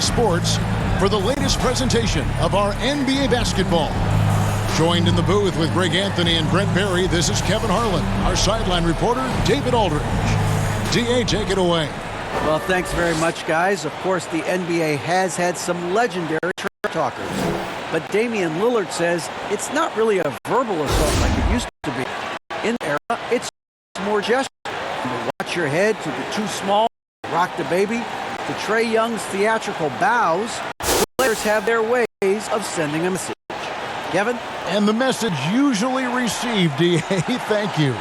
Sports for the latest presentation of our NBA basketball. Joined in the booth with Greg Anthony and Brent Barry, this is Kevin Harlan. Our sideline reporter, David Aldridge. DA, take it away. Well, thanks very much, guys. Of course, the NBA has had some legendary trash talkers. But Damian Lillard says it's not really a verbal assault like it used to be. In the era, it's more gesture. Watch your head to the too small, rock the baby, to Trae Young's theatrical bows. Players have their ways of sending a message. Kevin? And the message usually received, DA, thank you.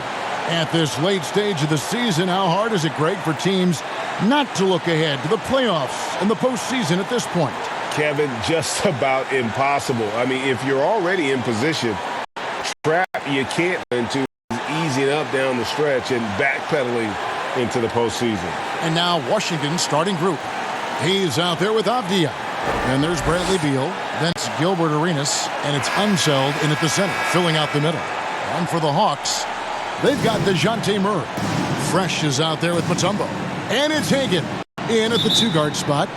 At this late stage of the season, how hard is it, Greg, for teams not to look ahead to the playoffs and the postseason at this point? Kevin, just about impossible. I mean, if you're already in position, trap you can't into easing up down the stretch and backpedaling into the postseason. And now Washington's starting group. He's out there with Avdia. And there's Bradley Beal. Then it's Gilbert Arenas. And it's Unseld in at the center, filling out the middle. And for the Hawks, they've got DeJounte Murray. Fresh is out there with Mutombo. And it's Hagan in at the two-guard spot.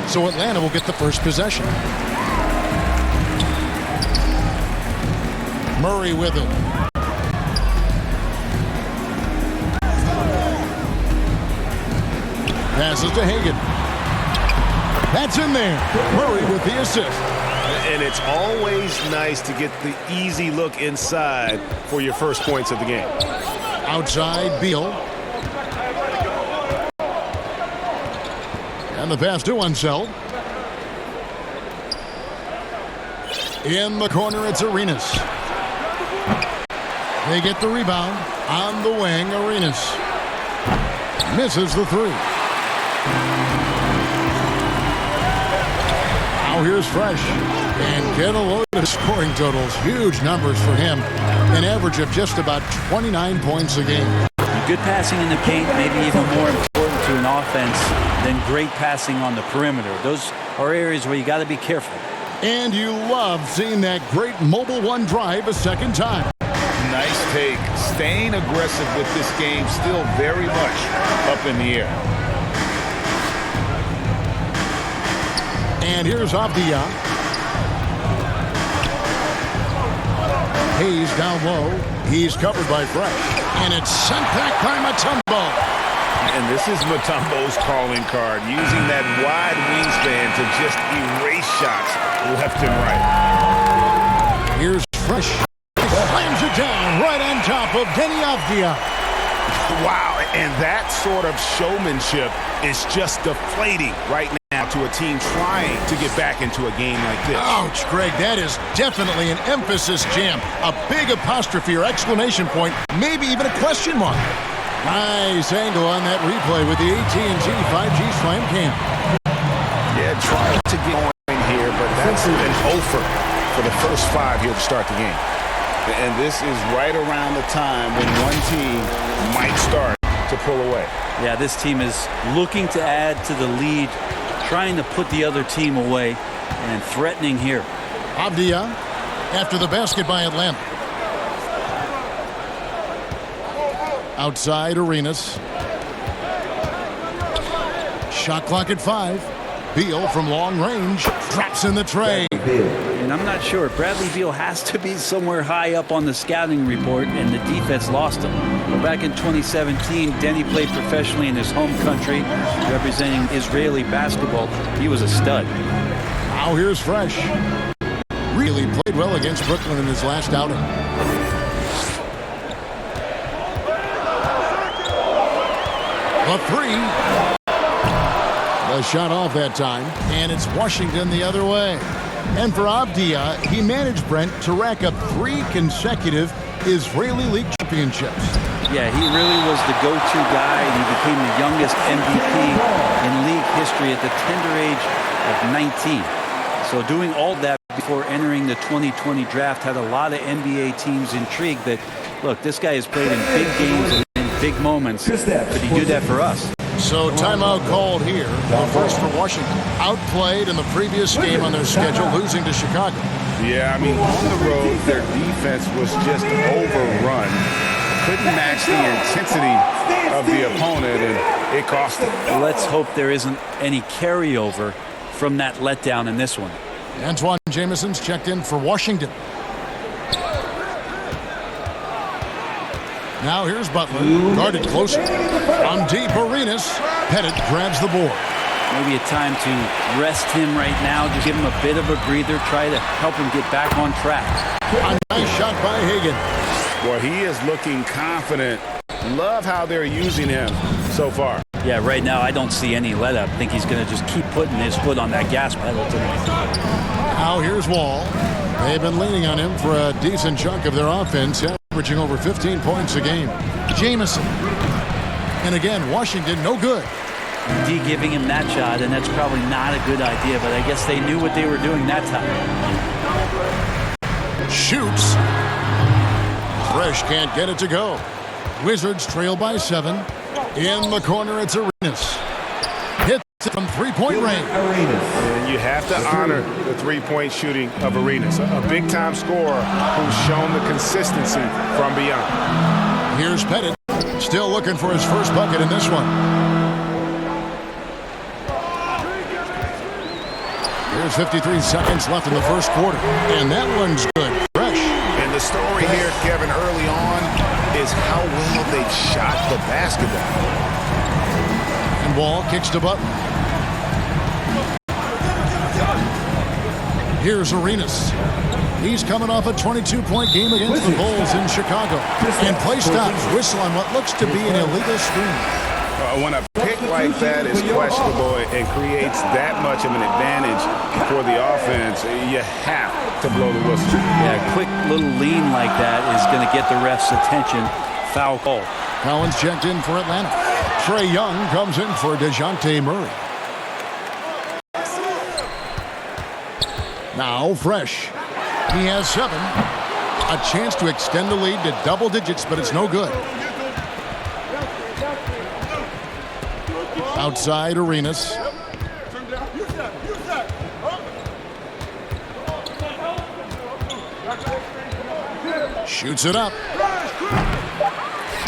So Atlanta will get the first possession. Murray with it. Passes to Hagan. That's in there. Murray with the assist. And it's always nice to get the easy look inside for your first points of the game. Outside, Beal. And the pass to Unseld. In the corner, it's Arenas. They get the rebound. On the wing, Arenas. Misses the three. Now here's Fresh. And get a load of scoring totals. Huge numbers for him. An average of just about 29 points a game. Good passing in the paint, maybe even more important to an offense than great passing on the perimeter. Those are areas where you got to be careful. And you love seeing that great mobile one drive a second time. Nice take. Staying aggressive with this game, still very much up in the air. And here's Avdia. Hayes down low. He's covered by Fresh. And it's sent back by Mutombo. And this is Mutombo's calling card, using that wide wingspan to just erase shots left and right. Here's Fresh. He slams it down right on top of Denny Avdia. Wow, and that sort of showmanship is just deflating right now to a team trying to get back into a game like this. Ouch, Greg, that is definitely an emphasis jam. A big apostrophe or exclamation point, maybe even a question mark. Nice angle on that replay with the AT&T 5G Slam Cam. Yeah, trying to get going here, but that's an offer for the first five here to start the game. And this is right around the time when one team might start to pull away. Yeah, this team is looking to add to the lead, trying to put the other team away, and threatening here. Avdia after the basket by Atlanta. Outside, Arenas. Shot clock at 5. Beal from long range drops in the tray. And I'm not sure. Bradley Beal has to be somewhere high up on the scouting report, and the defense lost him. But back in 2017, Denny played professionally in his home country, representing Israeli basketball. He was a stud. Now here's Fresh. Really played well against Brooklyn in his last outing. The three. The shot off that time, and it's Washington the other way. And for Avdia, he managed, Brent, to rack up 3 consecutive Israeli League championships. Yeah, he really was the go-to guy, and he became the youngest MVP in league history at the tender age of 19. So doing all that before entering the 2020 draft had a lot of NBA teams intrigued that, look, this guy has played in big games and in big moments. Could he do that for us? So timeout called here. The first for Washington. Outplayed in the previous game on their schedule, losing to Chicago. Yeah, I mean, on the road, their defense was just overrun. Couldn't match the intensity of the opponent, and it cost them. Let's hope there isn't any carryover from that letdown in this one. Antoine Jameson's checked in for Washington. Now here's Butler, guarded closer. From deep, Arenas. Pettit grabs the board. Maybe a time to rest him right now, just give him a bit of a breather, try to help him get back on track. A nice shot by Hagan. Well, he is looking confident. Love how they're using him so far. Yeah, right now I don't see any let up. I think he's going to just keep putting his foot on that gas pedal tonight. Now here's Wall. They've been leaning on him for a decent chunk of their offense, averaging over 15 points a game. Jameson. And again, Washington, no good. D giving him that shot, and that's probably not a good idea, but I guess they knew what they were doing that time. Shoots. Fresh can't get it to go. Wizards trail by 7. In the corner, it's Arenas. Hits it from three-point range. And you have to honor the three-point shooting of Arenas, a big-time scorer who's shown the consistency from beyond. Here's Pettit, still looking for his first bucket in this one. There's 53 seconds left in the first quarter, and that one's good. Fresh. And the story here, Kevin, early on is how well they shot the basketball. And Wall kicks to Butler. Here's Arenas. He's coming off a 22-point game against the Bulls in Chicago. And play stops. Whistle on what looks to be an illegal screen. When a pick like that is questionable and creates that much of an advantage for the offense, you have to blow the whistle. Yeah, a quick little lean like that is going to get the ref's attention. Foul call. Collins checked in for Atlanta. Trae Young comes in for DeJounte Murray. Now Fresh. He has 7. A chance to extend the lead to double digits, but it's no good. Outside Arenas. Shoots it up.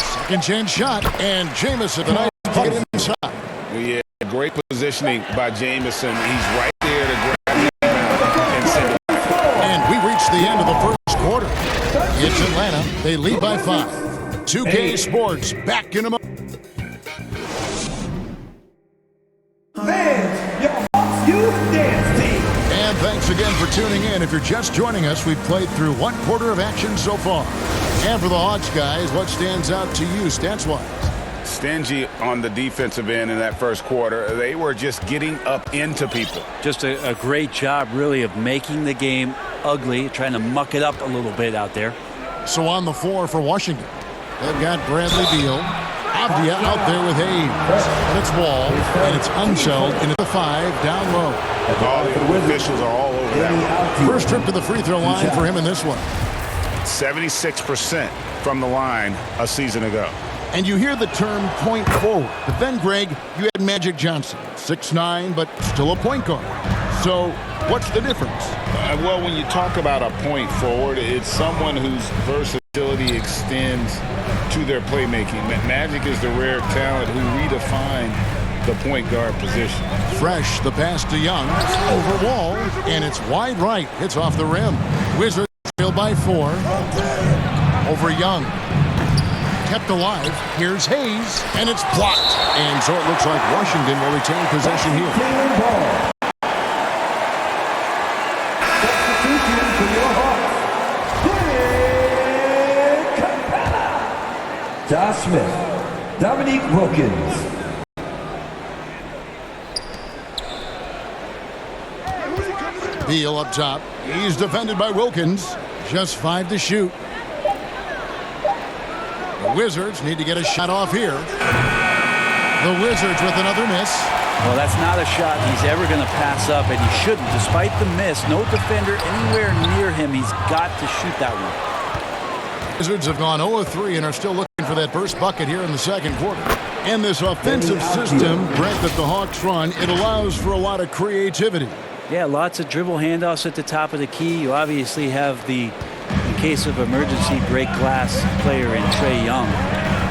Second chance shot, and Jameson, the nice bucket inside. Yeah, great positioning by Jameson. He's right there to grab the rebound and send it. And we reach the end of the first quarter. It's Atlanta. They lead by 5. 2K Sports back in a moment. And thanks again for tuning in. If you're just joining us, we've played through one quarter of action so far. And for the Hawks guys, what stands out to you stats-wise? Stingy on the defensive end in that first quarter. They were just getting up into people. Just a great job, really, of making the game ugly, trying to muck it up a little bit out there. So on the floor for Washington, they've got Bradley Beal. Avdia out there with Hayes. And it's Wall, and it's Unseld into the 5 down low. All the officials are all over that one. First trip to the free throw line for him in this one. 76% from the line a season ago. And you hear the term point forward. But then, Greg, you had Magic Johnson, 6'9", but still a point guard. So what's the difference? Well, when you talk about a point forward, it's someone whose versatility extends to their playmaking. Magic is the rare talent who redefined the point guard position. Fresh, the pass to Young, over Wall, and it's wide right. Hits off the rim. Wizards trail by 4. Over Young. Kept alive. Here's Hayes, and it's blocked. And so it looks like Washington will retain possession here. Josh Smith, Dominique Wilkins. Beal up top. He's defended by Wilkins. Just 5 to shoot. The Wizards need to get a shot off here. The Wizards with another miss. Well, that's not a shot he's ever going to pass up, and he shouldn't. Despite the miss, no defender anywhere near him. He's got to shoot that one. Wizards have gone 0-3 and are still looking for that first bucket here in the second quarter. And this offensive system, Brent, that the Hawks run, it allows for a lot of creativity. Yeah, lots of dribble handoffs at the top of the key. You obviously have the, in case of emergency, break glass player in Trae Young.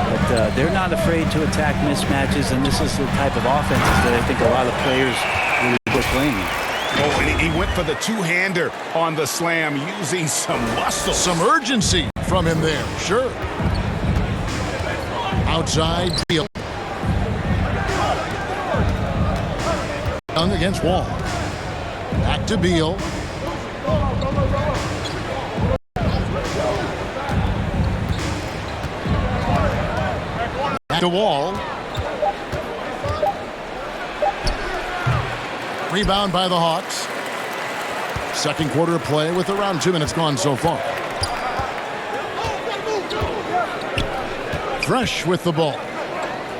But they're not afraid to attack mismatches, and this is the type of offenses that I think a lot of players really quit playing in. Oh, and he went for the two-hander on the slam, using some muscle. Some urgency from him there, sure. Outside Beal. Young against Wall. Back to Beal. Back to Wall. Rebound by the Hawks. Second quarter of play with around 2 minutes gone so far. Fresh with the ball.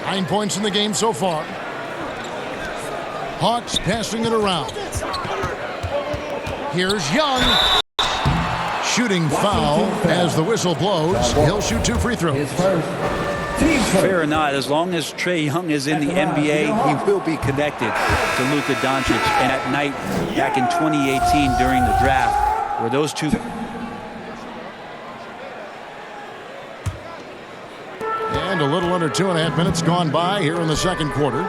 9 points in the game so far. Hawks passing it around. Here's Young. Shooting foul as the whistle blows. He'll shoot 2 free throws. Fair or not, as long as Trae Young is in the NBA, he will be connected to Luka Doncic. And at night, back in 2018 during the draft, where those two... And a little under 2.5 minutes gone by here in the second quarter.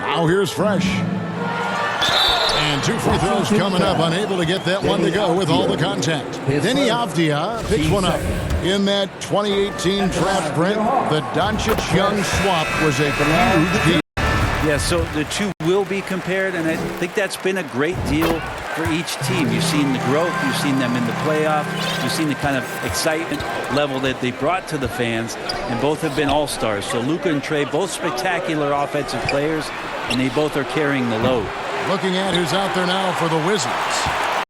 Now here's Fresh. And 2 free throws coming up. Unable to get that one to go with all the contact. Denny Avdia picks one up. In that 2018 draft, Brent, the Doncic-Young swap was a huge deal. Yeah, so the two will be compared, and I think that's been a great deal for each team. You've seen the growth, you've seen them in the playoff, you've seen the kind of excitement level that they brought to the fans, and both have been all-stars. So Luka and Trae, both spectacular offensive players, and they both are carrying the load. Looking at who's out there now for the Wizards.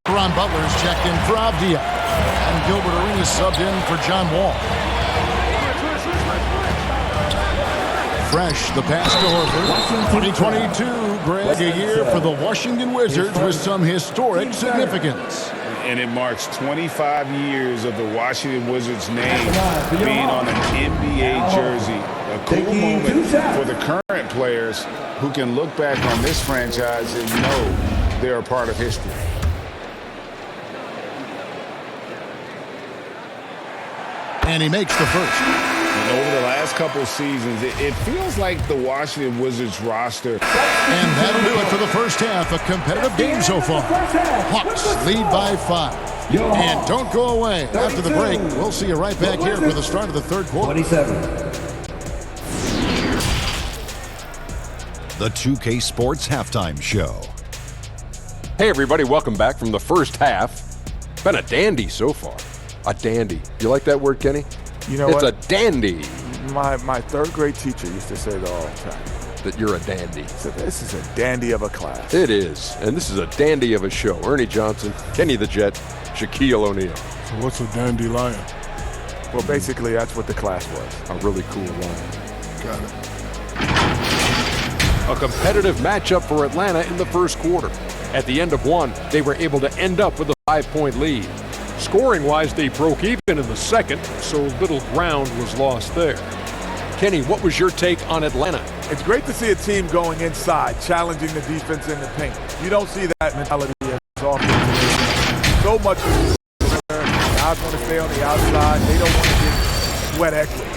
Ron Butler's checked in for Avdia, and Gilbert Arenas subbed in for John Wall. Fresh, the pass to Horford. 2022, Greg, a year for the Washington Wizards with some historic significance. And it marks 25 years of the Washington Wizards name being on an NBA jersey. A cool moment for the current players who can look back on this franchise and know they're a part of history. And he makes the first. And over the last couple of seasons, it feels like the Washington Wizards roster. And that'll do it for the first half. A competitive game so far. Hawks lead by 5. And don't go away. After the break, we'll see you right back here for the start of the third quarter. 27. The 2K Sports Halftime Show. Hey everybody, welcome back from the first half. Been a dandy so far. A dandy. You like that word, Kenny? You know it's what? a dandy. My third grade teacher used to say that all the time. That you're a dandy. So this is a dandy of a class. It is. And this is a dandy of a show. Ernie Johnson, Kenny the Jet, Shaquille O'Neal. So what's a dandelion? Well, basically, that's what the class was. A really cool line. Got it. A competitive matchup for Atlanta in the first quarter. At the end of one, they were able to end up with a 5-point lead. Scoring-wise, they broke even in the second, so little ground was lost there. Kenny, what was your take on Atlanta? It's great to see a team going inside, challenging the defense in the paint. You don't see that mentality as often. So much guys want to stay on the outside. They don't want to get sweat equity.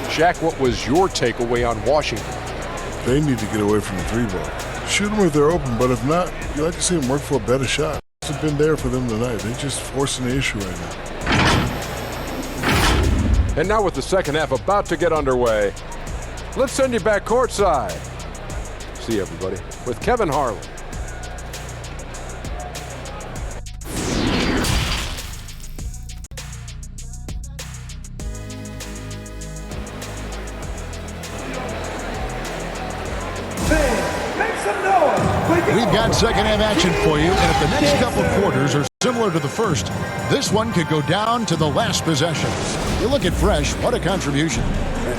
Shaq, what was your takeaway on Washington? They need to get away from the 3-ball. Shoot them if they're open, but if not, you like to see them work for a better shot. It's been there for them tonight. They're just forcing the issue right now. And now with the second half about to get underway, let's send you back courtside. See everybody with Kevin Harlan. We've got second half action for you, and if the next couple quarters are similar to the first, this one could go down to the last possession. You look at Fresh, what a contribution.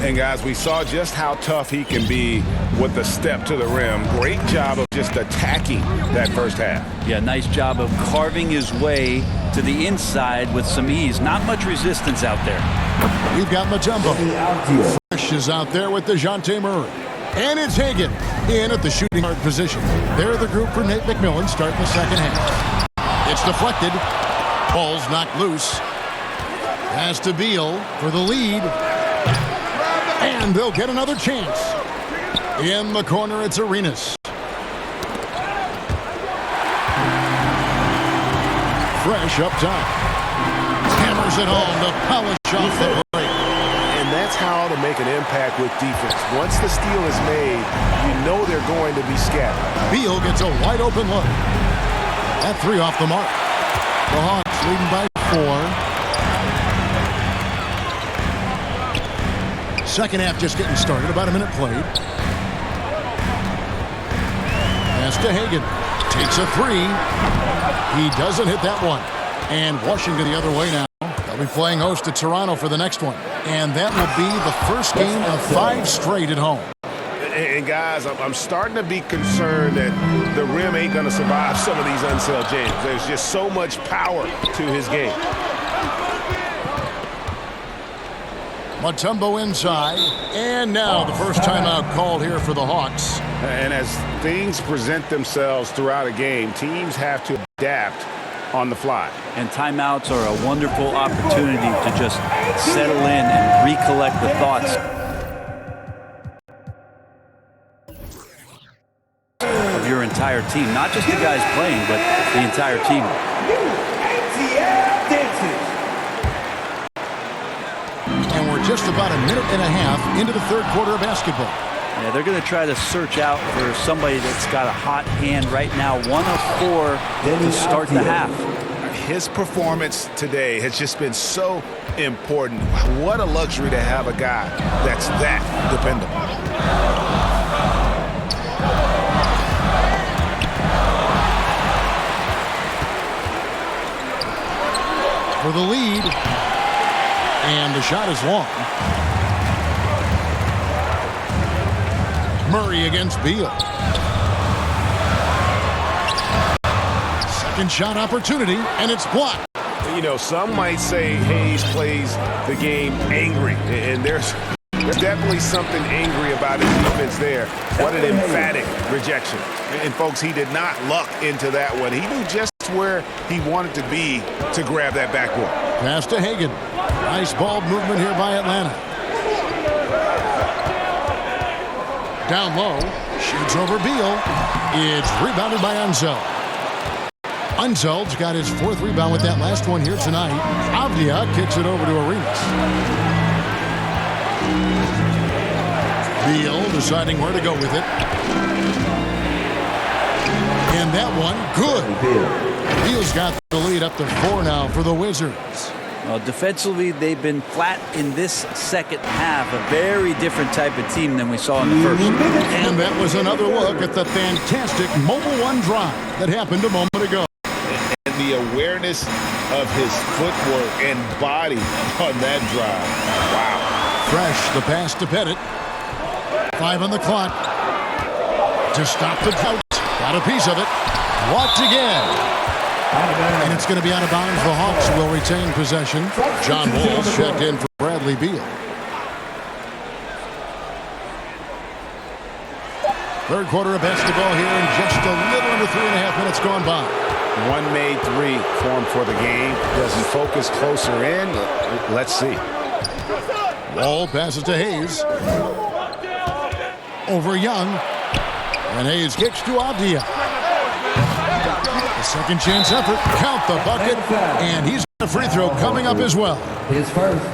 And guys, we saw just how tough he can be with the step to the rim. Great job of just attacking that first half. Yeah, nice job of carving his way to the inside with some ease. Not much resistance out there. We've got Mutombo. Fresh is out there with DeJounte Murray. And it's Hagan in at the shooting guard position. They're the group for Nate McMillan starting the second half. It's deflected. Ball's knocked loose. Pass to Beal for the lead. And they'll get another chance. In the corner, it's Arenas. Fresh up top. Hammers it home to polish off the break. And that's how to make an impact with defense. Once the steal is made, you know they're going to be scattered. Beal gets a wide open look. That three off the mark. The Hawks leading by 4. Second half just getting started. About a minute played. Pass to Hagan. Takes a three. He doesn't hit that one. And Washington the other way now. They'll be playing host to Toronto for the next one. And that will be the first game of 5 straight at home. And guys, I'm starting to be concerned that the rim ain't going to survive some of these unsettled games. There's just so much power to his game. Mutombo inside. And now the first timeout called here for the Hawks. And as things present themselves throughout a game, teams have to adapt on the fly. And timeouts are a wonderful opportunity to just settle in and recollect the thoughts of your entire team. Not just the guys playing, but the entire team. And we're just about a minute and a half into the third quarter of basketball. Yeah, they're going to try to search out for somebody that's got a hot hand right now. 1 of 4 to start the half. His performance today has just been so important. What a luxury to have a guy that's that dependable. For the lead. And the shot is long. Murray against Beal. Second shot opportunity, and it's blocked. You know, some might say Hayes plays the game angry, and there's definitely something angry about his defense there. What an emphatic rejection. And folks, he did not luck into that one. He knew just where he wanted to be to grab that backboard. Pass to Hagan. Nice ball movement here by Atlanta. Down low, shoots over Beal. It's rebounded by Unseld. Unseld's got his 4th rebound with that last one here tonight. Avdia kicks it over to Arenas. Beal deciding where to go with it. And that one, good. Beal's got the lead up to 4 now for the Wizards. Well, defensively, they've been flat in this second half. A very different type of team than we saw in the first. And that was another look at the fantastic Mobile One drive that happened a moment ago. And the awareness of his footwork and body on that drive. Wow. Fresh, the pass to Pettit. 5 on the clock. To stop the drought. Got a piece of it. Blocked again. And it's going to be out of bounds. The Hawks will retain possession. John Wall checked in for Bradley Beal. Third quarter of basketball here in just a little under 3.5 minutes gone by. One made 3 formed for the game. Does he focus closer in? Let's see. Wall passes to Hayes. Over Young. And Hayes kicks to Avdia. A second chance effort. Count the bucket. And he's got a free throw coming up as well.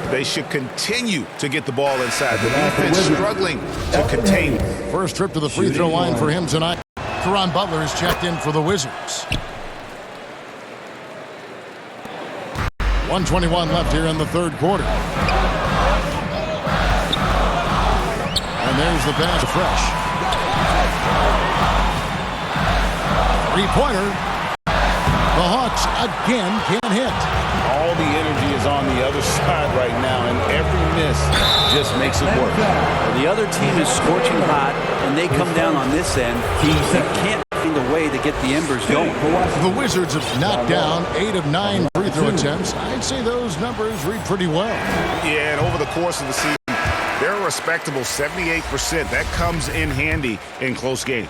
They should continue to get the ball inside. The defense struggling to contain. First trip to the free throw line for him tonight. Caron Butler is checked in for the Wizards. 1:21 left here in the third quarter. And there's the pass to Fresh. Three-pointer. The Hawks again can't hit. All the energy is on the other side right now, and every miss just makes it work. Well, the other team is scorching hot, and they come down on this end. They can't find a way to get the embers going. The Wizards have knocked down 8 of 9 free throw attempts. I'd say those numbers read pretty well. Yeah, and over the course of the season, they're a respectable 78%. That comes in handy in close games.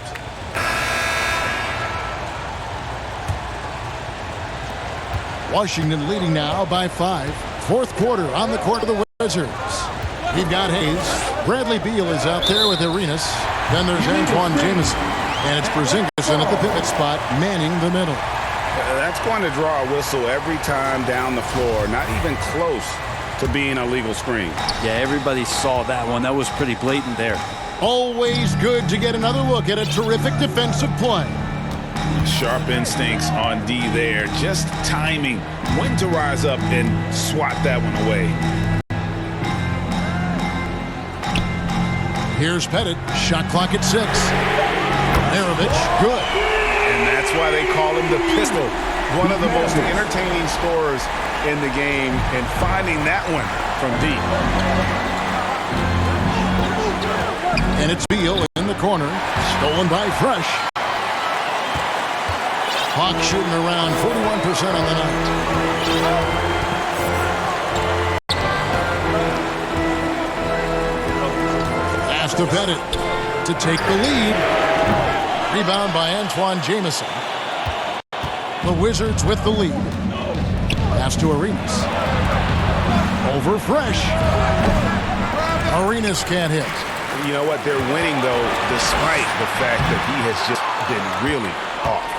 Washington leading now by 5. Fourth quarter on the court of the Wizards. We've got Hayes. Bradley Beal is out there with Arenas. Then there's Antoine Jamison. And it's Porzingis in at the pivot spot, manning the middle. That's going to draw a whistle every time down the floor. Not even close to being a legal screen. Yeah, everybody saw that one. That was pretty blatant there. Always good to get another look at a terrific defensive play. Sharp instincts on D there. Just timing when to rise up and swat that one away. Here's Pettit. Shot clock at 6. Maravich, good. And that's why they call him the pistol. One of the most entertaining scorers in the game, and finding that one from deep. And it's Beal in the corner. Stolen by Fresh. Hawks shooting around 41% on the night. Pass to Pettit to take the lead. Rebound by Antoine Jamison. The Wizards with the lead. Pass to Arenas. Over Fresh. Arenas can't hit. You know what? They're winning, though, despite the fact that he has just been really off.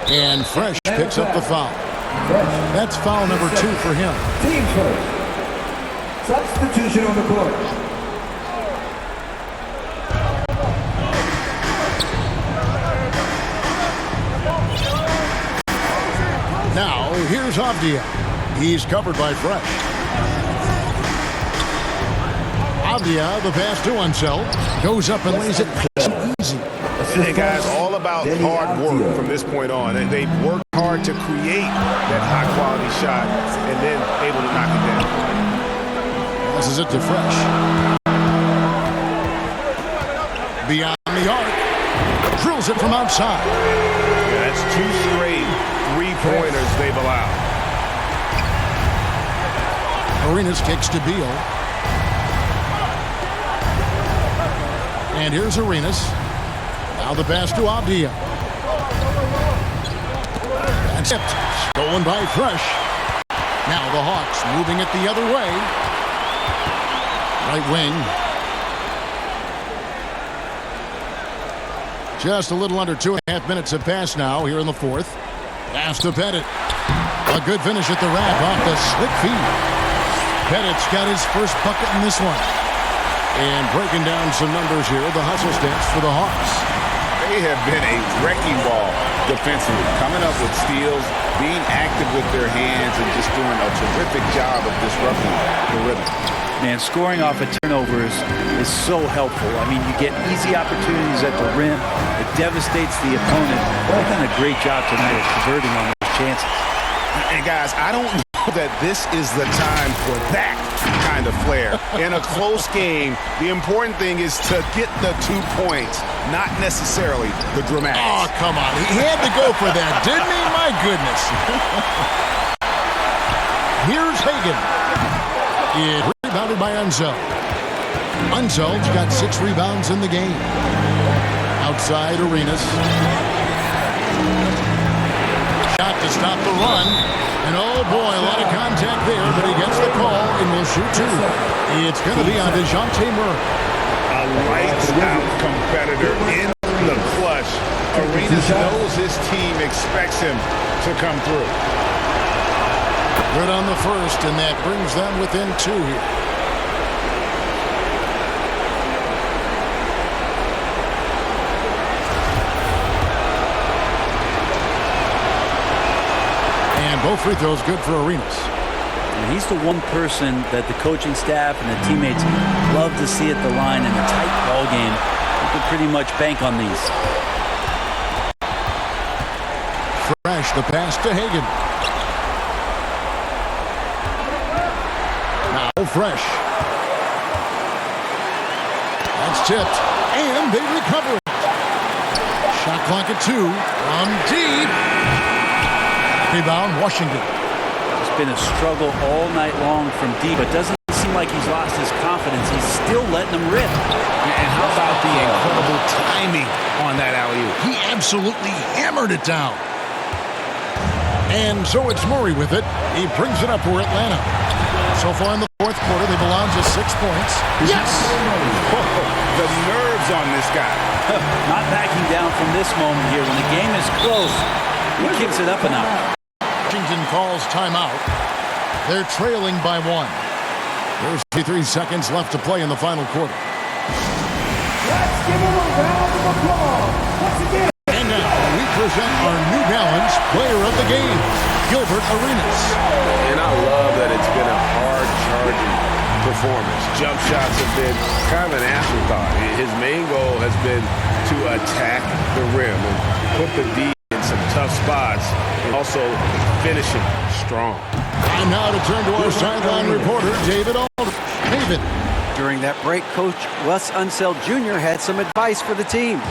And Fresh picks up the foul. That's foul number 2 for him. Team first. Substitution on the court. Now, here's Avdia. He's covered by Fresh. Avdia, the pass to Unseld. Goes up and lays it easy. Hey, guys, all about hard work from this point on. And they've worked hard to create that high-quality shot and then able to knock it down. Passes it to Fresh. Beyond the arc. Drills it from outside. Yeah, that's 2 straight three-pointers they've allowed. Arenas kicks to Beal. And here's Arenas. Now the pass to Avdia. That's tipped. Stolen by Fresh. Now the Hawks moving it the other way. Right wing. Just a little under 2.5 minutes have passed now here in the fourth. Pass to Pettit. A good finish at the rack off the slick feed. Pettit's got his first bucket in this one. And breaking down some numbers here, the hustle stats for the Hawks. They have been a wrecking ball defensively, coming up with steals, being active with their hands, and just doing a terrific job of disrupting the rhythm. Man, scoring off of turnovers is so helpful. I mean, you get easy opportunities at the rim. It devastates the opponent. They've done a great job tonight of converting on those chances. And guys, I don't know that this is the time for that kind of flair. In a close game, the important thing is to get the 2 points, not necessarily the dramatics. Oh, come on. He had to go for that, didn't he? My goodness. Here's Hagan. It rebounded by Unseld. Unseld's got 6 rebounds in the game. Outside Arenas. Shot to stop the run. And oh boy, a lot of contact there, but he gets the call and will shoot 2. It's going to be on DeJounte Murray. A lights-out competitor in the clutch. Arenas knows his team expects him to come through. Good on the first, and that brings them within 2 here. And both free throws good for Arenas. And he's the one person that the coaching staff and the teammates love to see at the line in a tight ball game. You can pretty much bank on these. Fresh, the pass to Hagan. Now Fresh. That's tipped. And they recover it. Shot clock at 2. From deep. Rebound, Washington. It's been a struggle all night long from deep. It doesn't seem like he's lost his confidence. He's still letting them rip. And how about the incredible timing on that alley-oop? He absolutely hammered it down. And so it's Murray with it. He brings it up for Atlanta. So far in the fourth quarter, they belong to 6 points. Yes! The nerves on this guy. Not backing down from this moment here. When the game is close, he kicks it up and out. Washington calls timeout. They're trailing by 1. There's 53 seconds left to play in the final quarter. Let's give him a round of applause once again. And now we present our New Balance player of the game, Gilbert Arenas. And I love that it's been a hard-charging performance. Jump shots have been kind of an afterthought. His main goal has been to attack the rim and put the D in some tough spots and also finishing strong. And now to turn to our sideline reporter, David Aldridge. David. During that break, Coach Wes Unseld Jr. had some advice for the team.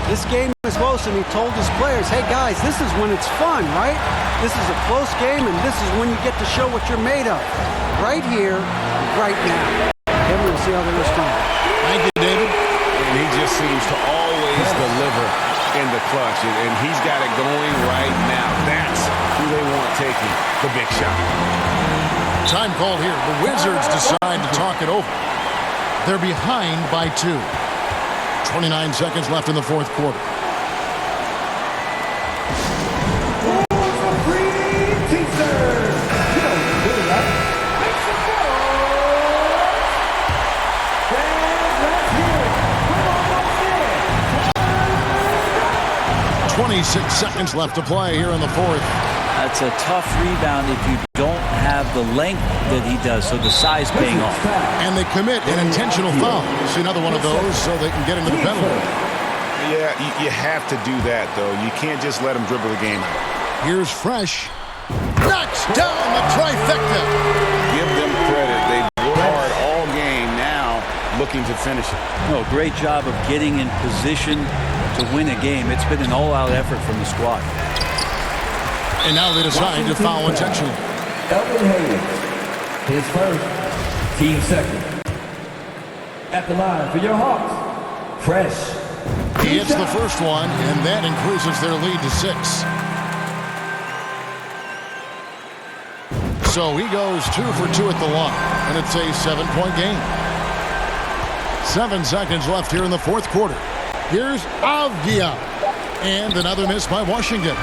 This game is close, and he told his players, hey, guys, this is when it's fun, right? This is a close game, and this is when you get to show what you're made of. Right here, right now. Kevin, we'll see how they respond. Thank you, David. And he just seems to always deliver in the clutch, and he's got it going right now. That's who they want taking the big shot. Time called here. The Wizards decide to talk it over. They're behind by 2. 29 seconds left in the fourth quarter. Make 26 seconds left to play here in the fourth. That's a tough rebound if you don't have the length that he does, so the size paying off. And they commit an intentional foul. See another one of those so they can get into the penalty. Yeah, you have to do that, though. You can't just let him dribble the game out. Here's Fresh. Knocks down the trifecta. Give them credit. They worked hard all game, now looking to finish it. No, great job of getting in position to win a game. It's been an all-out effort from the squad. And now they decide to foul intentionally. Elton Hayes, his first, team second. At the line for your Hawks, Fresh. He hits the first one, and that increases their lead to 6. So he goes 2 for 2 at the line, and it's a 7-point game. 7 seconds left here in the fourth quarter. Here's Avdia, and another miss by Washington.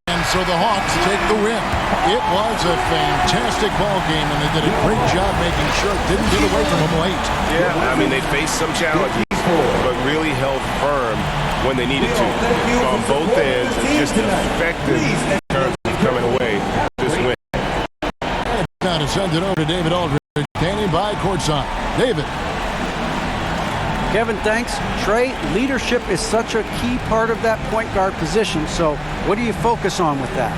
And so the Hawks take the win. It was a fantastic ball game, and they did a great job making sure it didn't get away from them late. Yeah, I mean, they faced some challenges, but really held firm when they needed to. On both ends, and just effective in terms of coming away with this win. Now to send it over to David Aldridge, standing by courtside. David. Kevin, thanks. Trey, leadership is such a key part of that point guard position, so what do you focus on with that?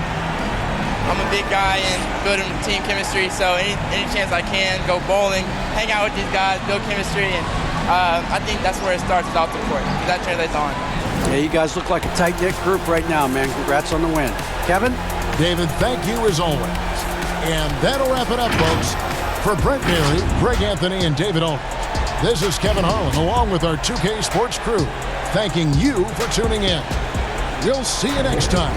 I'm a big guy and building team chemistry, so any chance I can, go bowling, hang out with these guys, build chemistry, and I think that's where it starts off the court, because that translates on. Yeah, you guys look like a tight-knit group right now, man. Congrats on the win. Kevin? David, thank you as always. And that'll wrap it up, folks. For Brent Berry, Greg Anthony, and David Aldridge, this is Kevin Harlan, along with our 2K Sports crew, thanking you for tuning in. We'll see you next time.